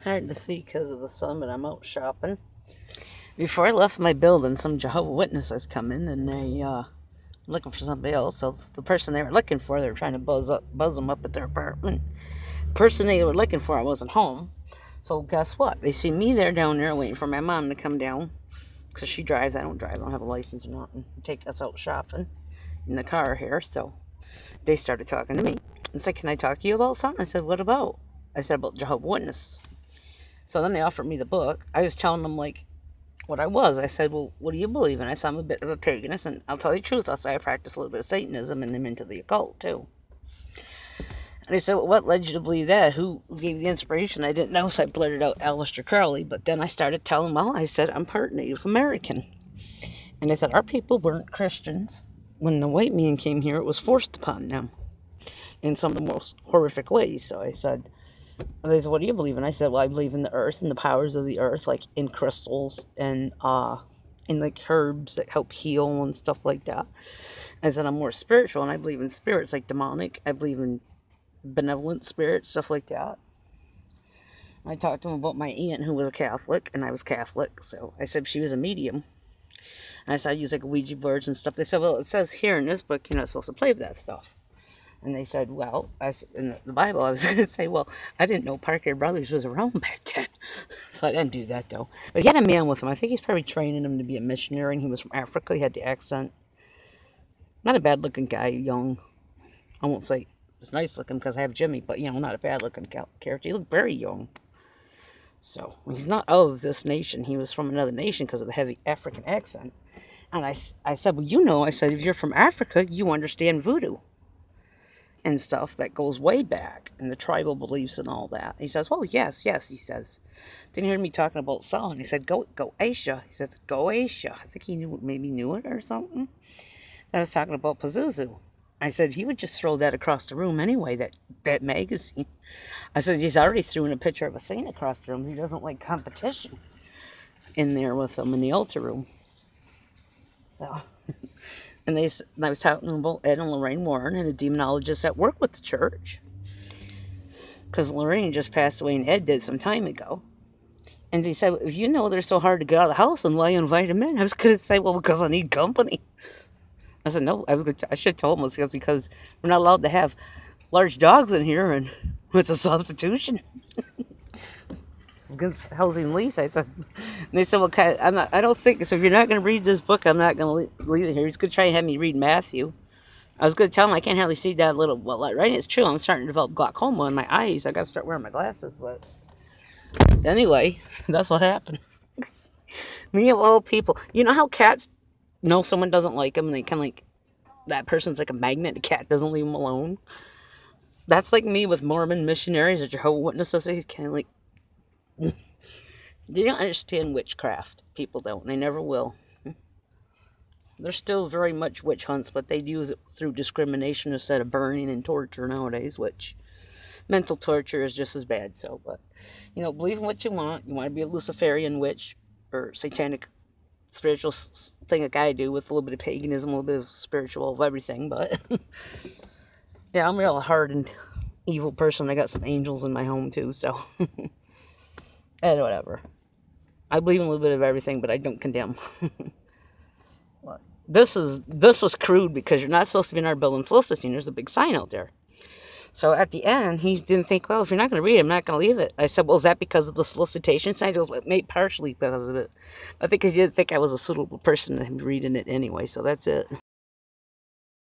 Hard to see because of the sun, but I'm out shopping. Before I left my building, some Jehovah Witnesses come in and they looking for somebody else. So the person they were looking for, they were trying to buzz them up at their apartment. The person they were looking for, I wasn't home. So guess what? They see me there down there waiting for my mom to come down because she drives. I don't drive. I don't have a license or nothing. Take us out shopping in the car here. So they started talking to me and said, "Can I talk to you about something?" I said, "What about?" I said, "About Jehovah Witness." So then they offered me the book. I was telling them like what I was. I said, "Well, what do you believe in?" I said, "I'm a bit of a paganist, and I'll tell you the truth. I'll say I practice a little bit of Satanism, and I'm into the occult too." And they said, "Well, what led you to believe that? Who gave you the inspiration?" I didn't know, so I blurted out Aleister Crowley. But then I started telling them, well, I said, "I'm part Native American." And they said, "Our people weren't Christians. When the white man came here, it was forced upon them in some of the most horrific ways." So I said, they said, "What do you believe in?" I said, "Well, I believe in the earth and the powers of the earth, like in crystals and in like herbs that help heal and stuff like that." I said, "I'm more spiritual, and I believe in spirits like demonic. I believe in benevolent spirits, stuff like that." I talked to him about my aunt who was a Catholic, and I was Catholic, so I said she was a medium. And I said I use like Ouija boards and stuff. They said, "Well, it says here in this book you're not supposed to play with that stuff." And they said, "Well," in the Bible, I was going to say, "Well, I didn't know Parker Brothers was around back then." So I didn't do that, though. But he had a man with him. I think he's probably training him to be a missionary, and he was from Africa. He had the accent. Not a bad-looking guy, young. I won't say he was nice-looking because I have Jimmy, but, not a bad-looking character. He looked very young. So he's not of this nation. He was from another nation because of the heavy African accent. And I said, "Well, I said, if you're from Africa, you understand voodoo and stuff that goes way back and the tribal beliefs and all that." He says, "Oh, yes, yes," he says. Then he heard me talking about Solomon. He said, go Aisha. He said, "Go Aisha." I think he maybe knew it or something. Then I was talking about Pazuzu. I said, he would just throw that across the room anyway, that magazine. I said, he's already threw in a picture of a saint across the room. He doesn't like competition in there with him in the altar room. So... And I was talking about Ed and Lorraine Warren and the demonologists that work with the church. Because Lorraine just passed away and Ed did some time ago. And he said, "If you know they're so hard to get out of the house, then why invite them in?" I was going to say, "Well, because I need company." I said, "No, I should have told him it was because we're not allowed to have large dogs in here and it's a substitution." Against housing lease, I said. And they said, "Well, I don't think so. If you're not going to read this book, I'm not going to leave it here." He's going to try and have me read Matthew. I was going to tell him I can't hardly see that little. Well, right? It's true. I'm starting to develop glaucoma in my eyes. I got to start wearing my glasses. But anyway, that's what happened. Me of all people, you know how cats know someone doesn't like them, and they kind of like that person's like a magnet. The cat doesn't leave them alone. That's like me with Mormon missionaries or Jehovah Witnesses. He's kind of like. They don't understand witchcraft. People don't. They never will. There's still very much witch hunts, but they use it through discrimination instead of burning and torture nowadays, which mental torture is just as bad. So, but, believe in what you want. You want to be a Luciferian witch or satanic spiritual thing like I do with a little bit of paganism, a little bit of spiritual of everything. But, yeah, I'm a real hard and evil person. I got some angels in my home, too, so... And whatever. I believe in a little bit of everything, but I don't condemn. This was crude because you're not supposed to be in our building soliciting. There's a big sign out there. So at the end, he didn't think, well, if you're not going to read it, I'm not going to leave it. I said, well, is that because of the solicitation sign? He goes, well, maybe partially because of it. I think he didn't think I was a suitable person to be reading it anyway, so that's it.